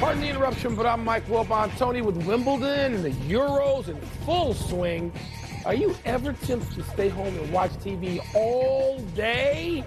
Pardon the interruption, but I'm Mike Wilbon. Tony, with Wimbledon and the Euros in full swing, are you ever tempted to stay home and watch TV all day?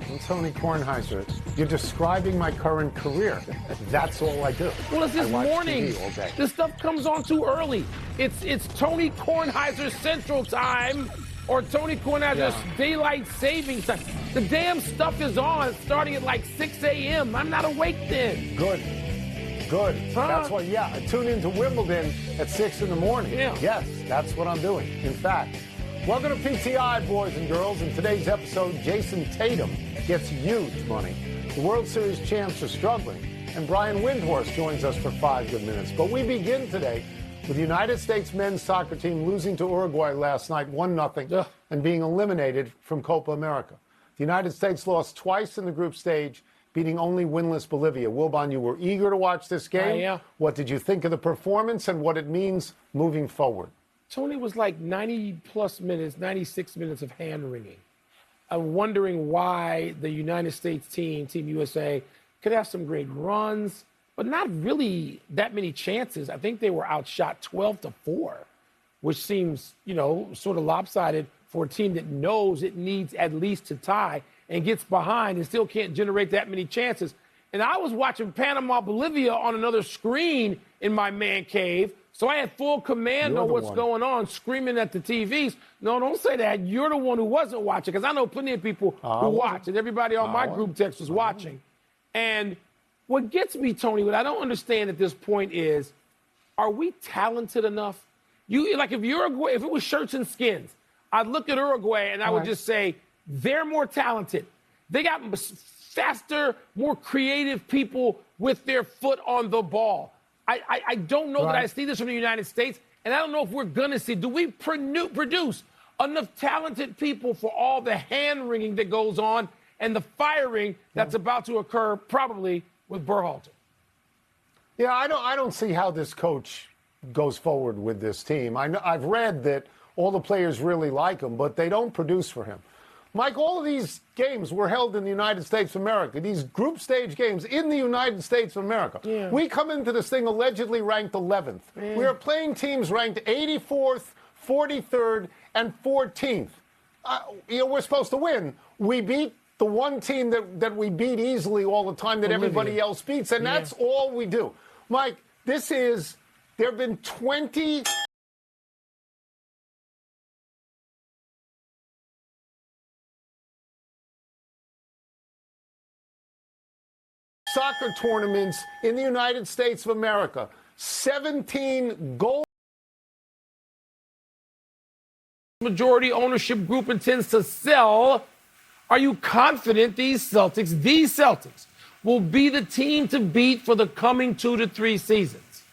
I'm Tony Kornheiser. You're describing my current career. That's all I do. Well, it's this morning. TV all day. This stuff comes on too early. It's Tony Kornheiser Central Time or Tony Kornheiser's Daylight Savings Time. The damn stuff is on starting at like 6 a.m. I'm not awake then. Good. That's why, I tune into Wimbledon at 6 in the morning. Yeah. Yes, that's what I'm doing. In fact, welcome to PTI, boys and girls. In today's episode, Jason Tatum gets huge money. The World Series champs are struggling, and Brian Windhorst joins us for 5 good minutes. But we begin today with the United States men's soccer team losing to Uruguay last night 1-0 and being eliminated from Copa America. The United States lost twice in the group stage, beating only winless Bolivia. Wilbon, you were eager to watch this game. Yeah. What did you think of the performance and what it means moving forward? Tony, was like 90-plus minutes, 96 minutes of hand-wringing. I'm wondering why the United States team, Team USA, could have some great runs, but not really that many chances. I think they were outshot 12-4, which seems, sort of lopsided for a team that knows it needs at least to tie and gets behind and still can't generate that many chances. And I was watching Panama-Bolivia on another screen in my man cave, so I had full command on what's going on, screaming at the TVs. No, don't say that. You're the one who wasn't watching, because I know plenty of people who watch, and everybody on my group text was watching. And what gets me, Tony, what I don't understand at this point is, are we talented enough? If Uruguay, if it was shirts and skins, I'd look at Uruguay and I would just say, they're more talented. They got faster, more creative people with their foot on the ball. I don't know that I see this from the United States, and I don't know if we're going to see. Do we produce enough talented people for all the hand-wringing that goes on and the firing that's about to occur probably with Berhalter? Yeah, I don't see how this coach goes forward with this team. I've read that all the players really like him, but they don't produce for him. Mike, all of these games were held in the United States of America, these group stage games in the United States of America. Yeah. We come into this thing allegedly ranked 11th. Yeah. We are playing teams ranked 84th, 43rd, and 14th. We're supposed to win. We beat the one team that we beat easily all the time that everybody else beats, and that's all we do. Mike, there have been 20... soccer tournaments in the United States of America. 17 gold. Majority ownership group intends to sell. Are you confident these Celtics will be the team to beat for the coming 2 to 3 seasons?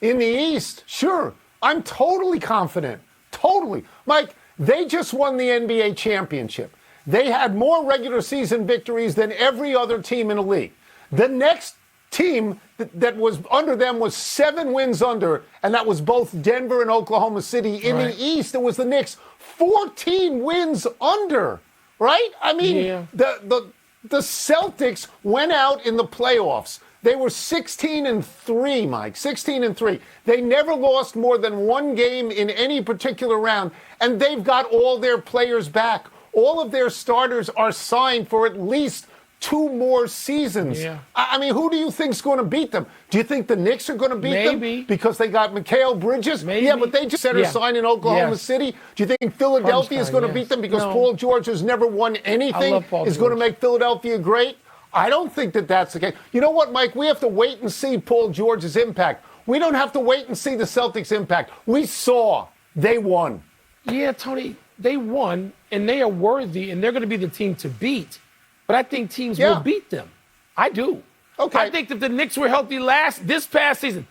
In the East, sure. I'm totally confident. Totally. Mike, they just won the NBA championship. They had more regular season victories than every other team in the league. The next team that was under them was 7 wins under, and that was both Denver and Oklahoma City. In the East, it was the Knicks, 14 wins under, right? I mean, the Celtics went out in the playoffs. They were 16-3, Mike, 16-3. They never lost more than 1 game in any particular round, and they've got all their players back. All of their starters are signed for at least 2 more seasons. Yeah. I mean, who do you think's going to beat them? Do you think the Knicks are going to beat them because they got Mikal Bridges? Maybe. Yeah, but they just said signed in Oklahoma City. Do you think Philadelphia is going to beat them because Paul George has never won anything is going to make Philadelphia great? I don't think that's the case. You know what, Mike? We have to wait and see Paul George's impact. We don't have to wait and see the Celtics' impact. We saw they won. Yeah, Tony, they won, and they are worthy, and they're going to be the team to beat. But I think teams will beat them. I do. Okay. I think that the Knicks were healthy this past season.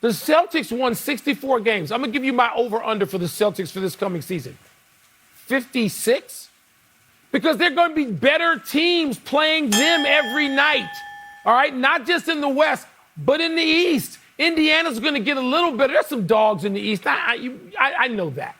The Celtics won 64 games. I'm going to give you my over-under for the Celtics for this coming season. 56? Because they're going to be better teams playing them every night. All right? Not just in the West, but in the East. Indiana's going to get a little better. There's some dogs in the East. I know that.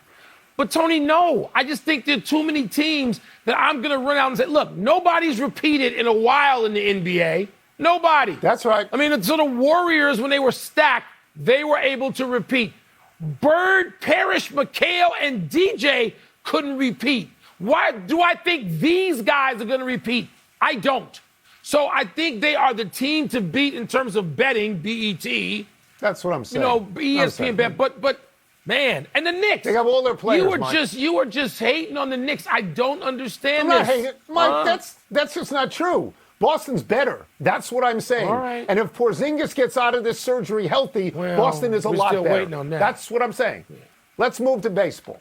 But, Tony, no. I just think there are too many teams that I'm going to run out and say, look, nobody's repeated in a while in the NBA. Nobody. That's right. I mean, so the Warriors, when they were stacked, they were able to repeat. Bird, Parrish, McHale, and DJ couldn't repeat. Why do I think these guys are going to repeat? I don't. So I think they are the team to beat in terms of betting, BET. That's what I'm saying. ESPN bet. But man, and the Knicks. They have all their players. You were just hating on the Knicks. I don't understand I'm this. not hating. Mike, that's just not true. Boston's better. That's what I'm saying. All right. And if Porzingis gets out of this surgery healthy, Boston is a lot better. We're still waiting on that. That's what I'm saying. Yeah. Let's move to baseball.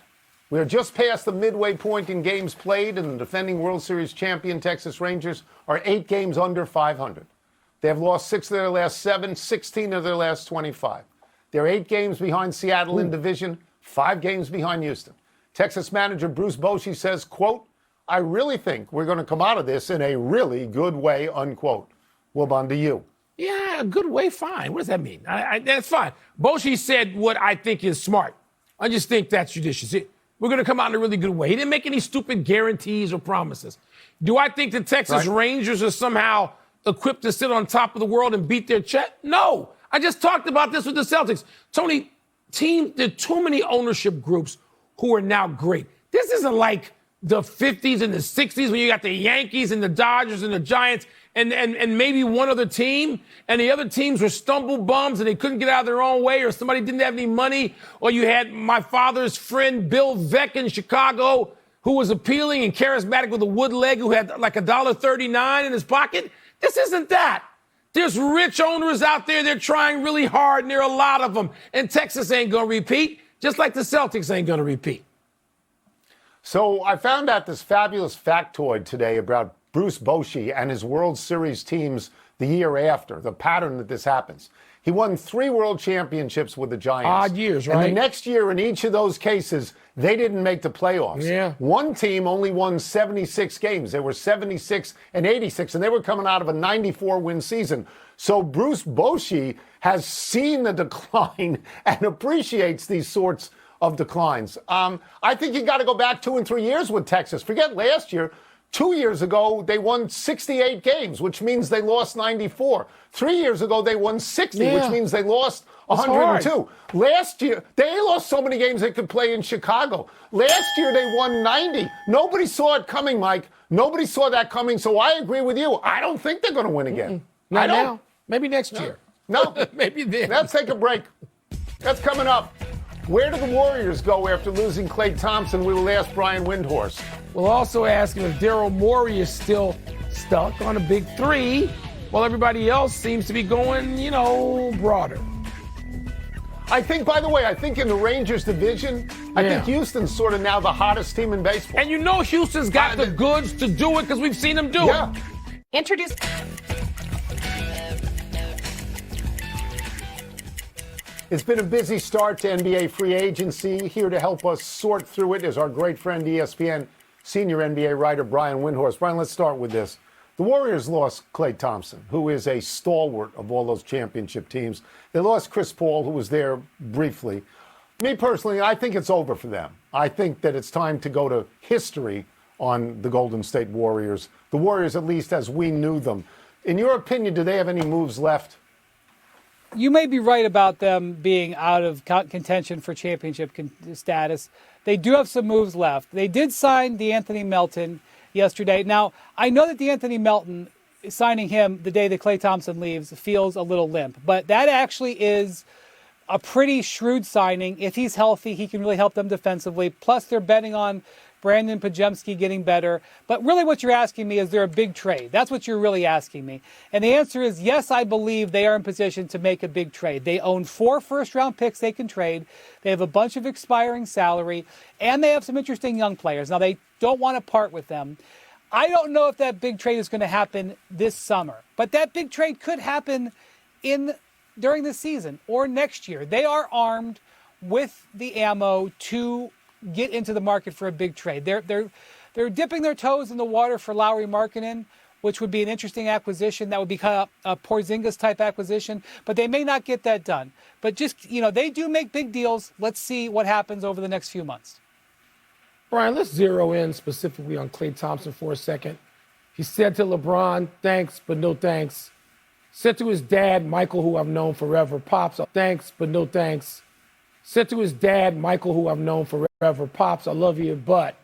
We are just past the midway point in games played, and the defending World Series champion Texas Rangers are 8 games under 500. They have lost 6 of their last 7, 16 of their last 25. They're 8 games behind Seattle in division, 5 games behind Houston. Texas manager Bruce Bochy says, quote, I really think we're going to come out of this in a really good way, unquote. Wilbon, to you. Yeah, a good way, fine. What does that mean? That's fine. Bochy said what I think is smart. I just think that's judicious. We're going to come out in a really good way. He didn't make any stupid guarantees or promises. Do I think the Texas Rangers are somehow equipped to sit on top of the world and beat their chest? No. I just talked about this with the Celtics. Tony, there are too many ownership groups who are now great. This isn't like the 50s and the 60s when you got the Yankees and the Dodgers and the Giants and maybe one other team, and the other teams were stumble bums and they couldn't get out of their own way, or somebody didn't have any money, or you had my father's friend Bill Veck in Chicago who was appealing and charismatic with a wood leg who had like $1.39 in his pocket. This isn't that. There's rich owners out there. They're trying really hard, and there are a lot of them. And Texas ain't going to repeat, just like the Celtics ain't going to repeat. So I found out this fabulous factoid today about Bruce Bochy and his World Series teams the year after, the pattern that this happens. He won 3 world championships with the Giants. Odd years, right? And the next year, in each of those cases, they didn't make the playoffs. Yeah. One team only won 76 games. They were 76 and 86, and they were coming out of a 94-win season. So Bruce Bochy has seen the decline and appreciates these sorts of declines. I think you got to go back 2 and 3 years with Texas. Forget last year. 2 years ago, they won 68 games, which means they lost 94. 3 years ago, they won 60, which means they lost 102. Last year, they lost so many games they could play in Chicago. Last year, they won 90. Nobody saw it coming, Mike. Nobody saw that coming, so I agree with you. I don't think they're going to win again. Not now. Maybe next year. No. Maybe then. Let's take a break. That's coming up. Where do the Warriors go after losing Klay Thompson? We will ask Brian Windhorst. We'll also ask him if Daryl Morey is still stuck on a big 3, while everybody else seems to be going, broader. I think, by the way, in the Rangers division, I think Houston's sort of now the hottest team in baseball. And Houston's got the goods to do it because we've seen them do it. Introduce. It's been a busy start to NBA free agency. Here to help us sort through it is our great friend, ESPN senior NBA writer Brian Windhorst. Brian, let's start with this. The Warriors lost Klay Thompson, who is a stalwart of all those championship teams. They lost Chris Paul, who was there briefly. Me personally, I think it's over for them. I think that it's time to go to history on the Golden State Warriors. The Warriors, at least as we knew them. In your opinion, do they have any moves left? You may be right about them being out of contention for championship status. They do have some moves left. They did sign DeAnthony Melton yesterday. Now, I know that DeAnthony Melton, signing him the day that Klay Thompson leaves, feels a little limp. But that actually is a pretty shrewd signing. If he's healthy, he can really help them defensively. Plus, they're betting on Brandon Pajemski getting better. But really what you're asking me, is there a big trade? That's what you're really asking me. And the answer is yes, I believe they are in position to make a big trade. They own 4 first-round picks they can trade. They have a bunch of expiring salary. And they have some interesting young players. Now, they don't want to part with them. I don't know if that big trade is going to happen this summer. But that big trade could happen during the season or next year. They are armed with the ammo to get into the market for a big trade. They're dipping their toes in the water for Lauri Markkanen, which would be an interesting acquisition. That would be kind of a Porzingis type acquisition, but they may not get that done. But just, they do make big deals. Let's see what happens over the next few months. Brian, let's zero in specifically on Klay Thompson for a second. He said to LeBron, thanks, but no thanks. Sent to his dad, Michael, who I've known forever. Pops, thanks, but no thanks. Sent to his dad, Michael, who I've known forever. Pops, I love you, but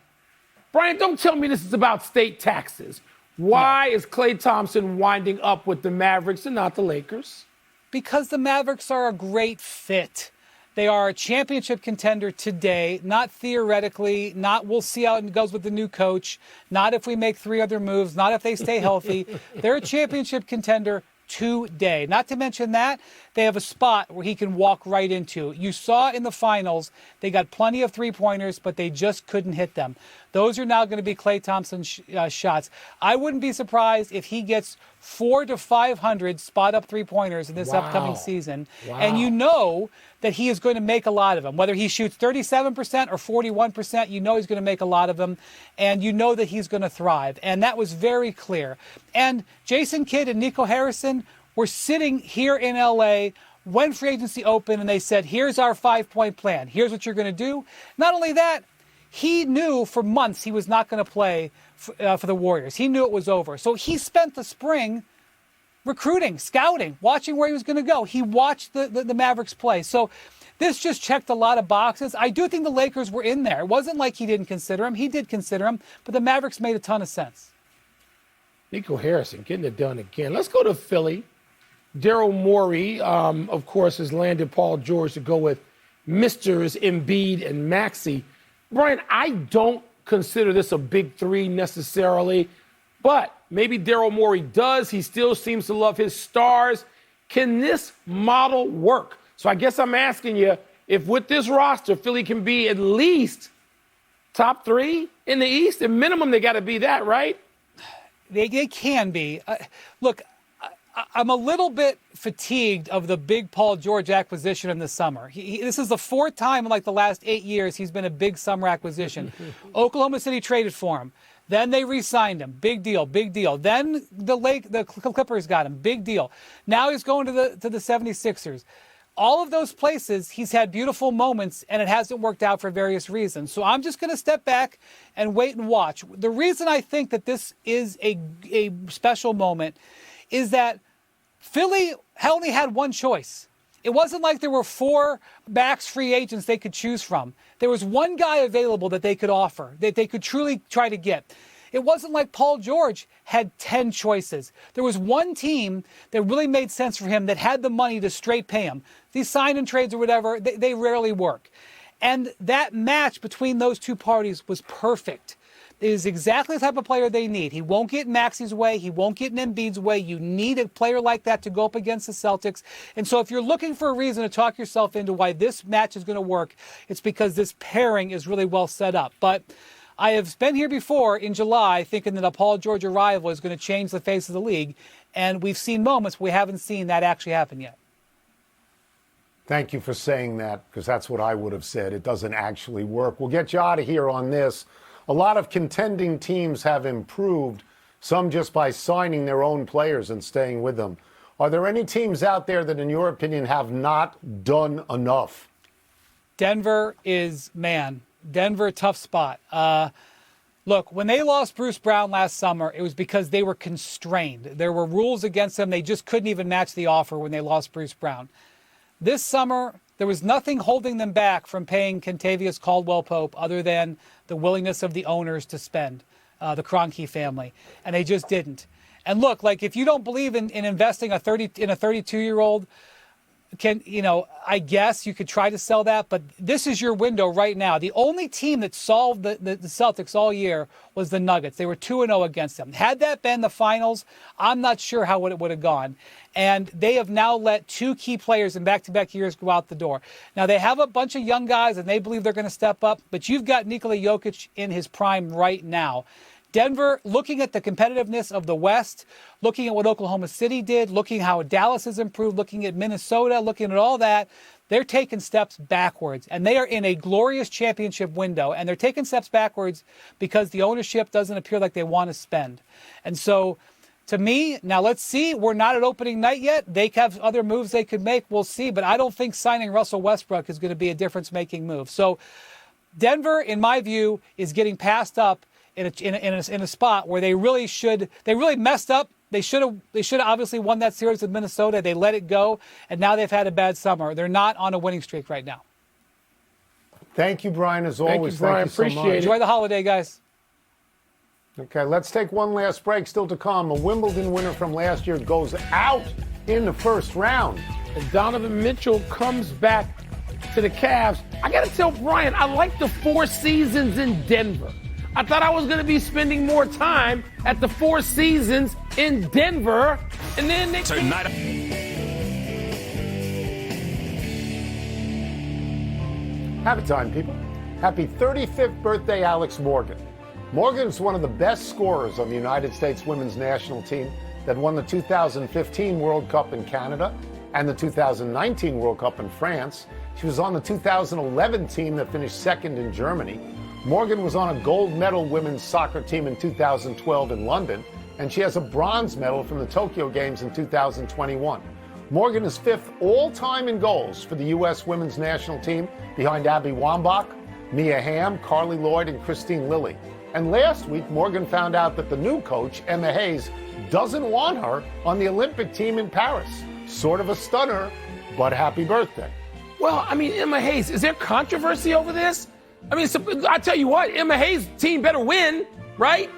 Brian, don't tell me this is about state taxes. Why is Klay Thompson winding up with the Mavericks and not the Lakers? Because the Mavericks are a great fit. They are a championship contender today, not theoretically, not we'll see how it goes with the new coach, not if we make 3 other moves, not if they stay healthy. They're a championship contender today. Not to mention that, they have a spot where he can walk right into. You saw in the finals, they got plenty of three-pointers, but they just couldn't hit them. Those are now going to be Klay Thompson's shots. I wouldn't be surprised if he gets 400 to 500 spot-up three-pointers in this upcoming season. Wow. And you know that he is going to make a lot of them. Whether he shoots 37% or 41%, you know he's going to make a lot of them. And you know that he's going to thrive. And that was very clear. And Jason Kidd and Nico Harrison were sitting here in L.A. when free agency opened, and they said, here's our 5-point plan. Here's what you're going to do. Not only that, he knew for months he was not going to play for the Warriors. He knew it was over. So he spent the spring recruiting, scouting, watching where he was going to go. He watched the Mavericks play. So this just checked a lot of boxes. I do think the Lakers were in there. It wasn't like he didn't consider him. He did consider him, but the Mavericks made a ton of sense. Nico Harrison getting it done again. Let's go to Philly. Daryl Morey, of course, has landed Paul George to go with Misters Embiid and Maxey. Brian, I don't consider this a big three necessarily, but maybe Daryl Morey does. He still seems to love his stars. Can this model work? So I guess I'm asking you if with this roster, Philly can be at least top 3 in the East. At minimum, they got to be that, right? They can be. Look, I'm a little bit fatigued of the big Paul George acquisition in the summer. This is the 4th time in like the last 8 years he's been a big summer acquisition. Oklahoma City traded for him. Then they re-signed him. Big deal, big deal. Then the Clippers got him. Big deal. Now he's going to the 76ers. All of those places, he's had beautiful moments, and it hasn't worked out for various reasons. So I'm just going to step back and wait and watch. The reason I think that this is a special moment is that Philly only had one choice. It wasn't like there were 4 max free agents they could choose from. There was one guy available that they could offer, that they could truly try to get. It wasn't like Paul George had 10 choices. There was one team that really made sense for him that had the money to straight pay him. These sign-in trades or whatever, they rarely work. And that match between those two parties was perfect. It is exactly the type of player they need. He won't get in Maxey's way. He won't get in Embiid's way. You need a player like that to go up against the Celtics. And so if you're looking for a reason to talk yourself into why this match is going to work, it's because this pairing is really well set up. But I have been here before in July thinking that a Paul George arrival is going to change the face of the league. And we've seen moments we haven't seen that actually happen yet. Thank you for saying that, because that's what I would have said. It doesn't actually work. We'll get you out of here on this. A lot of contending teams have improved, some just by signing their own players and staying with them. Are there any teams out there that, in your opinion, have not done enough? Denver, tough spot. Look, when they lost Bruce Brown last summer, it was because they were constrained. There were rules against them. They just couldn't even match the offer when they lost Bruce Brown. This summer, there was nothing holding them back from paying Kentavious Caldwell-Pope other than the willingness of the owners to spend, the Kroenke family, and they just didn't. And look, like if you don't believe in investing in a 32-year-old, I guess you could try to sell that, but this is your window right now. The only team that solved the Celtics all year was the Nuggets. They were 2-0 against them. Had that been the finals, I'm not sure how it would have gone. And they have now let 2 key players in back-to-back years go out the door. Now, they have a bunch of young guys, and they believe they're going to step up, but you've got Nikola Jokic in his prime right now. Denver, looking at the competitiveness of the West, looking at what Oklahoma City did, looking how Dallas has improved, looking at Minnesota, looking at all that, they're taking steps backwards. And they are in a glorious championship window. And they're taking steps backwards because the ownership doesn't appear like they want to spend. And so, to me, now let's see. We're not at opening night yet. They have other moves they could make. We'll see. But I don't think signing Russell Westbrook is going to be a difference-making move. So Denver, in my view, is getting passed up in a spot where they really messed up. They should have obviously won that series with Minnesota. They let it go, and now they've had a bad summer. They're not on a winning streak right now. Thank you, Brian, as always. Thank you, Brian. so Appreciate much. it. Enjoy the holiday, guys. Okay, let's take one last break. Still to come, a Wimbledon winner from last year goes out in the first round. And Donovan Mitchell comes back to the Cavs. I got to tell Brian, I like the Four Seasons in Denver. I thought I was going to be spending more time at the Four Seasons in Denver. And then they Happy time, people. Happy 35th birthday, Alex Morgan. Morgan is one of the best scorers on the United States women's national team that won the 2015 World Cup in Canada and the 2019 World Cup in France. She was on the 2011 team that finished second in Germany. Morgan was on a gold medal women's soccer team in 2012 in London, and she has a bronze medal from the Tokyo Games in 2021. Morgan is fifth all-time in goals for the U.S. women's national team behind Abby Wambach, Mia Hamm, Carly Lloyd, and Christine Lilly. And last week, Morgan found out that the new coach, Emma Hayes, doesn't want her on the Olympic team in Paris. Sort of a stunner, but happy birthday. Well, I mean, Emma Hayes, is there controversy over this? I mean, I tell you what, Emma Hayes' team better win, right?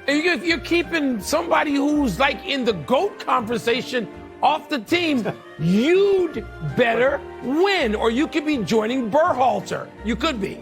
And you're keeping somebody who's like in the GOAT conversation off the team. You'd better win, or you could be joining Berhalter. You could be.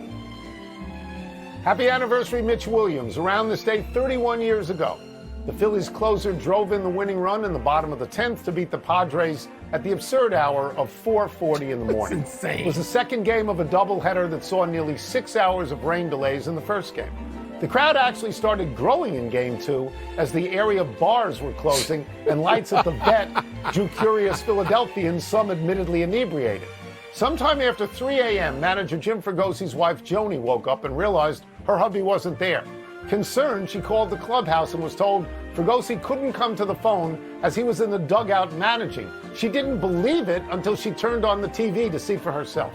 Happy anniversary, Mitch Williams. Around this date 31 years ago, the Phillies closer drove in the winning run in the bottom of the 10th to beat the Padres at the absurd hour of 4:40 in the morning. That's insane. It was the second game of a doubleheader that saw nearly 6 hours of rain delays in the first game. The crowd actually started growing in Game 2 as the area bars were closing and lights at the Vet drew curious Philadelphians, some admittedly inebriated. Sometime after 3 a.m., manager Jim Fragosi's wife Joni woke up and realized her hubby wasn't there. Concerned, she called the clubhouse and was told Fragosi couldn't come to the phone as he was in the dugout managing. She didn't believe it until she turned on the TV to see for herself.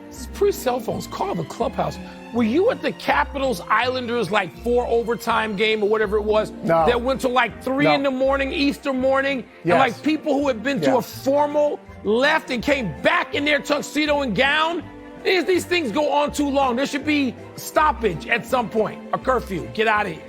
It's pre-cell phones. Call the clubhouse. Were you at the Capitals Islanders like 4 overtime game or whatever it was? No. That went to like 3 in the morning, Easter morning? Yes. And like people who had been to a formal left and came back in their tuxedo and gown? These things go on too long. There should be stoppage at some point, a curfew. Get out of here.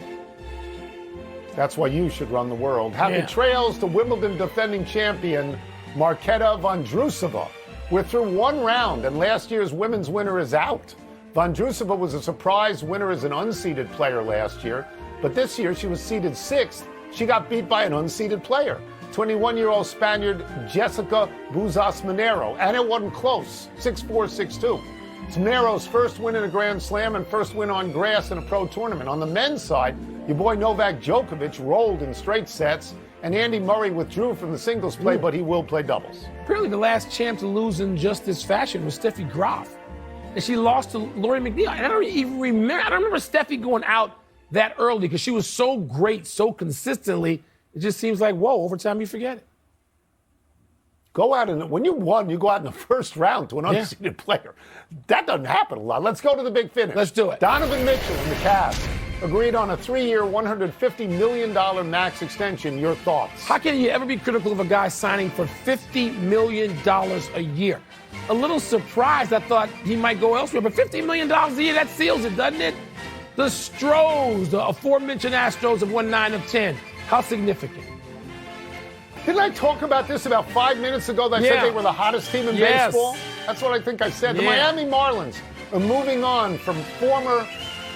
That's why you should run the world. Happy trails to Wimbledon defending champion Marketa Vondrousova. We're through one round, and last year's women's winner is out. Vondrousova was a surprise winner as an unseeded player last year, but this year she was seeded 6th. She got beat by an unseeded player, 21-year-old Spaniard Jessica Buzas Monero, and it wasn't close, 6-4, 6-2. It's Monero's first win in a Grand Slam and first win on grass in a pro tournament. On the men's side, your boy Novak Djokovic rolled in straight sets, and Andy Murray withdrew from the singles play, but he will play doubles. Apparently the last champ to lose in just this fashion was Steffi Graf. And she lost to Lori McNeil. And I don't remember Steffi going out that early because she was so great so consistently. It just seems like, whoa, over time you forget it. Go out and when you won, you go out in the first round to an unseeded player. That doesn't happen a lot. Let's go to the big finish. Let's do it. Donovan Mitchell and the Cavs agreed on a 3-year, $150 million max extension. Your thoughts? How can you ever be critical of a guy signing for $50 million a year? A little surprised. I thought he might go elsewhere, but $50 million a year, that seals it, doesn't it? The Stros, the aforementioned Astros, have won 9 of 10. How significant? Didn't I talk about this about 5 minutes ago? That I said they were the hottest team in baseball? That's what I think I said. The Miami Marlins are moving on from former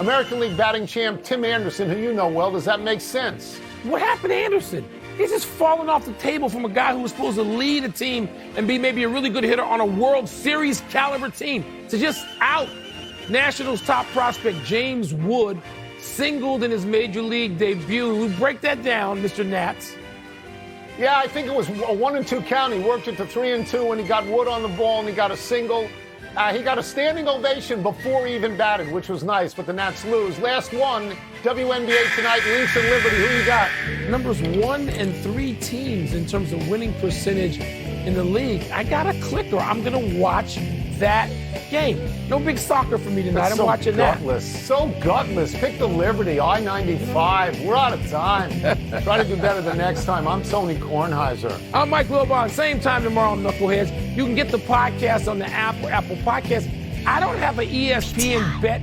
American League batting champ Tim Anderson, who you know well. Does that make sense? What happened to Anderson? He's just fallen off the table from a guy who was supposed to lead a team and be maybe a really good hitter on a World Series caliber team. To just out. Nationals top prospect James Wood singled in his major league debut. We break that down, Mr. Nats. Yeah, I think it was a 1-2 count. He worked it to 3-2 when he got Wood on the ball and he got a single. He got a standing ovation before he even batted, which was nice, but the Nats lose. Last one, WNBA tonight, Leafs and Liberty. Who you got? Numbers 1 and 3 teams in terms of winning percentage in the league. I got a clicker. I'm going to watch that game. No big soccer for me tonight. That's I'm watching gutless. So gutless. Pick the Liberty, I-95. We're out of time. Try to do better the next time. I'm Tony Kornheiser. that. I'm Mike Wilbon. Same time tomorrow, Knuckleheads. You can get the podcast on the Apple Podcast. I don't have an ESPN bet